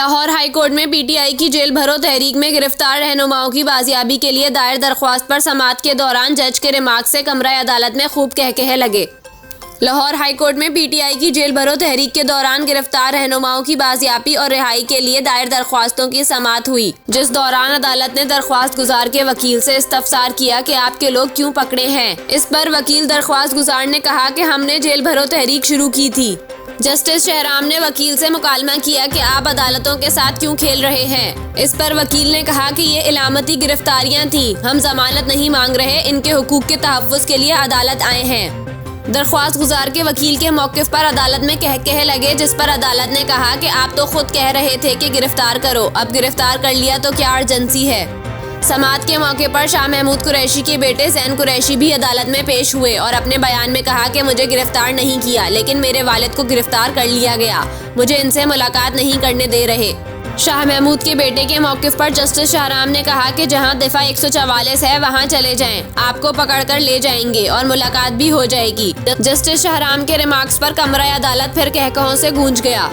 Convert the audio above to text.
Lahore high court में PTI की jail भरो तहरीक में गिरफ्तार रहनुमाओं की बाजियाबी के लिए दायर दरख्वास्त पर समाअत के दौरान जज के रिमार्क से कमरा अदालत में खूब कहकहे लगे। लाहौर हाई कोर्ट में पीटीआई की जेल भरो तहरीक के दौरान गिरफ्तार रहनुमाओं की बाजियाबी और रिहाई के लिए दायर दरख्वास्तों की समाअत हुई, जिस दौरान अदालत ने दरख्वास्त गुजार के वकील से इस्तफसार किया कि आपके लोग क्यों पकड़े हैं। इस पर वकील दरख्वास्त गुजार ने कहा कि हमने जेल भरो तहरीक शुरू की थी। जस्टिस शहराम ने वकील से मुकालमा किया कि आप अदालतों के साथ क्यों खेल रहे हैं। इस पर वकील ने कहा कि ये इलामती गिरफ्तारियां थी, हम जमानत नहीं मांग रहे, इनके हुकूक के तहफ़्फ़ुज़ के लिए अदालत आए हैं। दरख्वास्त गुजार के वकील के मौक़िफ़ पर अदालत में कहकहे लगे, जिस पर अदालत ने कहा कि आप तो खुद कह रहे थे कि गिरफ्तार करो, अब गिरफ्तार कर लिया तो क्या अर्जेंसी है। समाअत के मौके पर शाह महमूद कुरैशी के बेटे ज़ैन कुरैशी भी अदालत में पेश हुए और अपने बयान में कहा कि मुझे गिरफ्तार नहीं किया, लेकिन मेरे वालिद को गिरफ्तार कर लिया गया, मुझे इनसे मुलाकात नहीं करने दे रहे। शाह महमूद के बेटे के मौक़िफ़ पर जस्टिस शहराम ने कहा कि जहां दिफा 144 है वहां चले जाएं, आपको पकड़कर ले जाएंगे और मुलाकात भी हो जाएगी। जस्टिस शहराम के रिमार्क्स पर कमरा अदालत फिर कहकहों से गूंज गया।